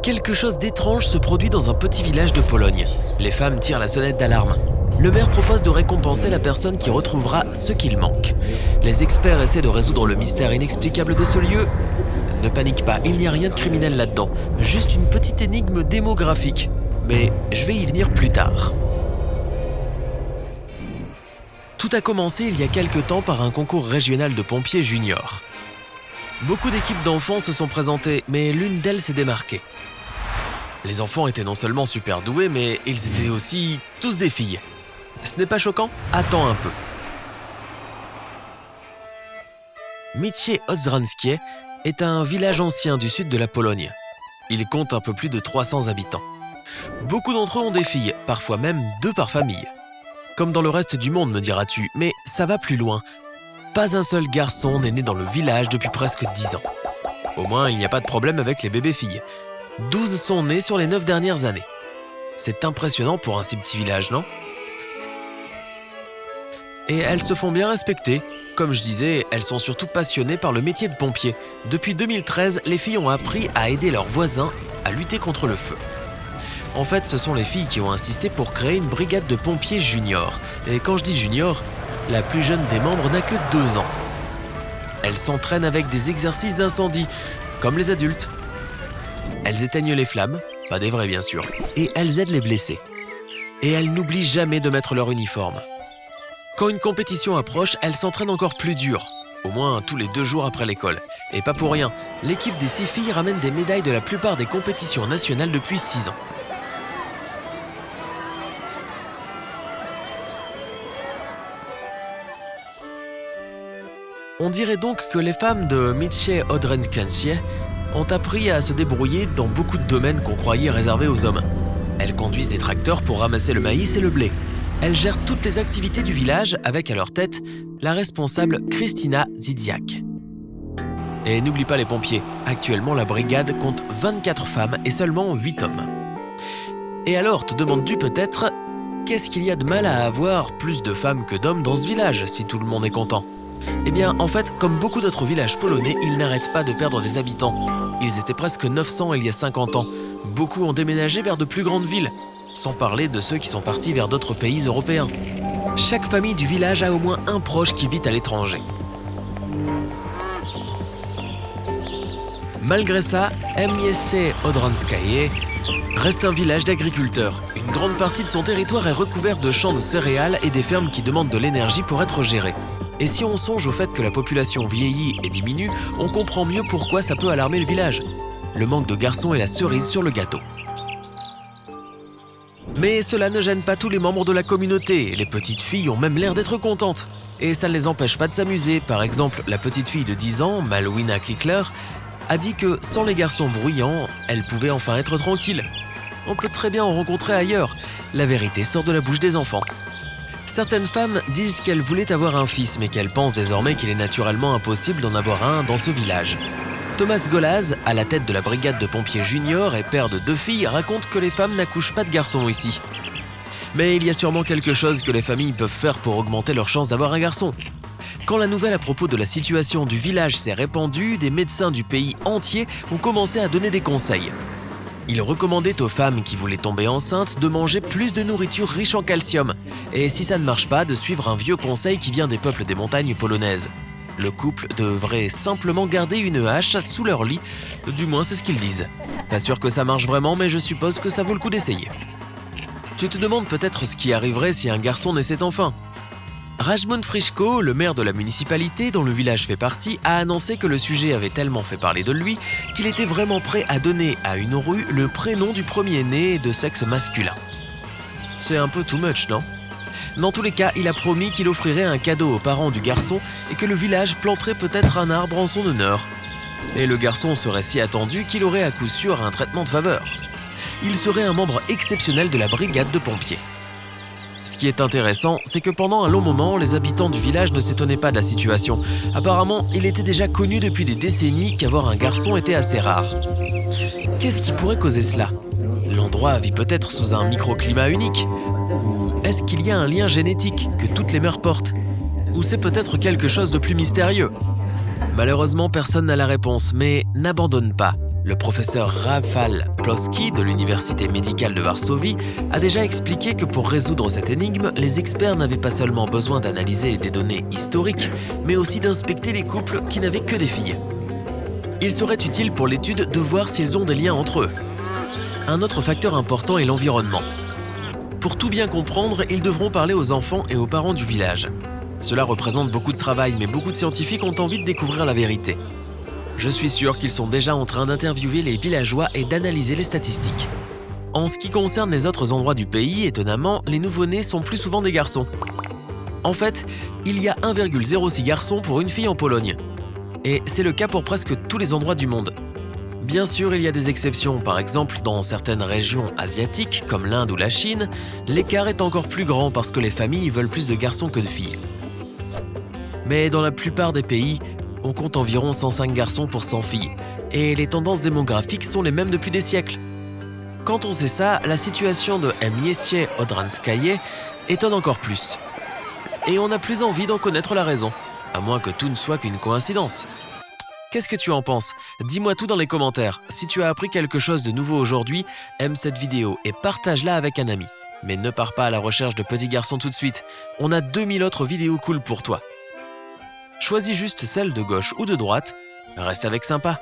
Quelque chose d'étrange se produit dans un petit village de Pologne. Les femmes tirent la sonnette d'alarme. Le maire propose de récompenser la personne qui retrouvera ce qu'il manque. Les experts essaient de résoudre le mystère inexplicable de ce lieu. Ne panique pas, il n'y a rien de criminel là-dedans, juste une petite énigme démographique. Mais je vais y venir plus tard. Tout a commencé il y a quelque temps par un concours régional de pompiers juniors. Beaucoup d'équipes d'enfants se sont présentées, mais l'une d'elles s'est démarquée. Les enfants étaient non seulement super doués, mais ils étaient aussi tous des filles. Ce n'est pas choquant? Attends un peu. Miecie Odrzańskie est un village ancien du sud de la Pologne. Il compte un peu plus de 300 habitants. Beaucoup d'entre eux ont des filles, parfois même 2 par famille. Comme dans le reste du monde, me diras-tu, mais ça va plus loin. Pas un seul garçon n'est né dans le village depuis presque 10 ans. Au moins, il n'y a pas de problème avec les bébés-filles. 12 sont nés sur les 9 dernières années. C'est impressionnant pour un si petit village, non? Et elles se font bien respecter. Comme je disais, elles sont surtout passionnées par le métier de pompier. Depuis 2013, les filles ont appris à aider leurs voisins à lutter contre le feu. En fait, ce sont les filles qui ont insisté pour créer une brigade de pompiers juniors. Et quand je dis junior, la plus jeune des membres n'a que 2 ans. Elles s'entraînent avec des exercices d'incendie, comme les adultes. Elles éteignent les flammes, pas des vraies bien sûr, et elles aident les blessés. Et elles n'oublient jamais de mettre leur uniforme. Quand une compétition approche, elles s'entraînent encore plus dur, au moins tous les 2 jours après l'école. Et pas pour rien, l'équipe des 6 filles ramène des médailles de la plupart des compétitions nationales depuis 6 ans. On dirait donc que les femmes de Miecie Odrzańskie ont appris à se débrouiller dans beaucoup de domaines qu'on croyait réservés aux hommes. Elles conduisent des tracteurs pour ramasser le maïs et le blé. Elles gèrent toutes les activités du village avec à leur tête la responsable Krystyna Dzidziak. Et n'oublie pas les pompiers. Actuellement, la brigade compte 24 femmes et seulement 8 hommes. Et alors, te demandes-tu peut-être, qu'est-ce qu'il y a de mal à avoir plus de femmes que d'hommes dans ce village si tout le monde est content? Eh bien, en fait, comme beaucoup d'autres villages polonais, ils n'arrêtent pas de perdre des habitants. Ils étaient presque 900 il y a 50 ans. Beaucoup ont déménagé vers de plus grandes villes, sans parler de ceux qui sont partis vers d'autres pays européens. Chaque famille du village a au moins un proche qui vit à l'étranger. Malgré ça, Miecie Odrzańskie reste un village d'agriculteurs. Une grande partie de son territoire est recouvert de champs de céréales et des fermes qui demandent de l'énergie pour être gérées. Et si on songe au fait que la population vieillit et diminue, on comprend mieux pourquoi ça peut alarmer le village. Le manque de garçons est la cerise sur le gâteau. Mais cela ne gêne pas tous les membres de la communauté. Les petites filles ont même l'air d'être contentes. Et ça ne les empêche pas de s'amuser. Par exemple, la petite fille de 10 ans, Malwina Kickler, a dit que sans les garçons bruyants, elle pouvait enfin être tranquille. On peut très bien en rencontrer ailleurs. La vérité sort de la bouche des enfants. Certaines femmes disent qu'elles voulaient avoir un fils, mais qu'elles pensent désormais qu'il est naturellement impossible d'en avoir un dans ce village. Thomas Golaz, à la tête de la brigade de pompiers juniors et père de 2 filles, raconte que les femmes n'accouchent pas de garçons ici. Mais il y a sûrement quelque chose que les familles peuvent faire pour augmenter leurs chances d'avoir un garçon. Quand la nouvelle à propos de la situation du village s'est répandue, des médecins du pays entier ont commencé à donner des conseils. Ils recommandaient aux femmes qui voulaient tomber enceintes de manger plus de nourriture riche en calcium. Et si ça ne marche pas, de suivre un vieux conseil qui vient des peuples des montagnes polonaises. Le couple devrait simplement garder une hache sous leur lit, du moins c'est ce qu'ils disent. Pas sûr que ça marche vraiment, mais je suppose que ça vaut le coup d'essayer. Tu te demandes peut-être ce qui arriverait si un garçon naissait enfin. Rajmund Friško, le maire de la municipalité dont le village fait partie, a annoncé que le sujet avait tellement fait parler de lui qu'il était vraiment prêt à donner à une rue le prénom du premier-né de sexe masculin. C'est un peu too much, non? Dans tous les cas, il a promis qu'il offrirait un cadeau aux parents du garçon et que le village planterait peut-être un arbre en son honneur. Et le garçon serait si attendu qu'il aurait à coup sûr un traitement de faveur. Il serait un membre exceptionnel de la brigade de pompiers. Ce qui est intéressant, c'est que pendant un long moment, les habitants du village ne s'étonnaient pas de la situation. Apparemment, il était déjà connu depuis des décennies qu'avoir un garçon était assez rare. Qu'est-ce qui pourrait causer cela? L'endroit vit peut-être sous un microclimat unique? Ou est-ce qu'il y a un lien génétique que toutes les mères portent? Ou c'est peut-être quelque chose de plus mystérieux? Malheureusement, personne n'a la réponse, mais n'abandonne pas. Le professeur Rafał Plotki de l'Université médicale de Varsovie a déjà expliqué que pour résoudre cette énigme, les experts n'avaient pas seulement besoin d'analyser des données historiques, mais aussi d'inspecter les couples qui n'avaient que des filles. Il serait utile pour l'étude de voir s'ils ont des liens entre eux. Un autre facteur important est l'environnement. Pour tout bien comprendre, ils devront parler aux enfants et aux parents du village. Cela représente beaucoup de travail, mais beaucoup de scientifiques ont envie de découvrir la vérité. Je suis sûr qu'ils sont déjà en train d'interviewer les villageois et d'analyser les statistiques. En ce qui concerne les autres endroits du pays, étonnamment, les nouveau-nés sont plus souvent des garçons. En fait, il y a 1,06 garçons pour une fille en Pologne. Et c'est le cas pour presque tous les endroits du monde. Bien sûr, il y a des exceptions. Par exemple, dans certaines régions asiatiques, comme l'Inde ou la Chine, l'écart est encore plus grand parce que les familles veulent plus de garçons que de filles. Mais dans la plupart des pays, on compte environ 105 garçons pour 100 filles, et les tendances démographiques sont les mêmes depuis des siècles. Quand on sait ça, la situation de Mieście Odrzańskie étonne encore plus. Et on n'a plus envie d'en connaître la raison, à moins que tout ne soit qu'une coïncidence. Qu'est-ce que tu en penses? Dis-moi tout dans les commentaires. Si tu as appris quelque chose de nouveau aujourd'hui, aime cette vidéo et partage-la avec un ami. Mais ne pars pas à la recherche de petits garçons tout de suite, on a 2000 autres vidéos cool pour toi. Choisis juste celle de gauche ou de droite, reste avec sympa.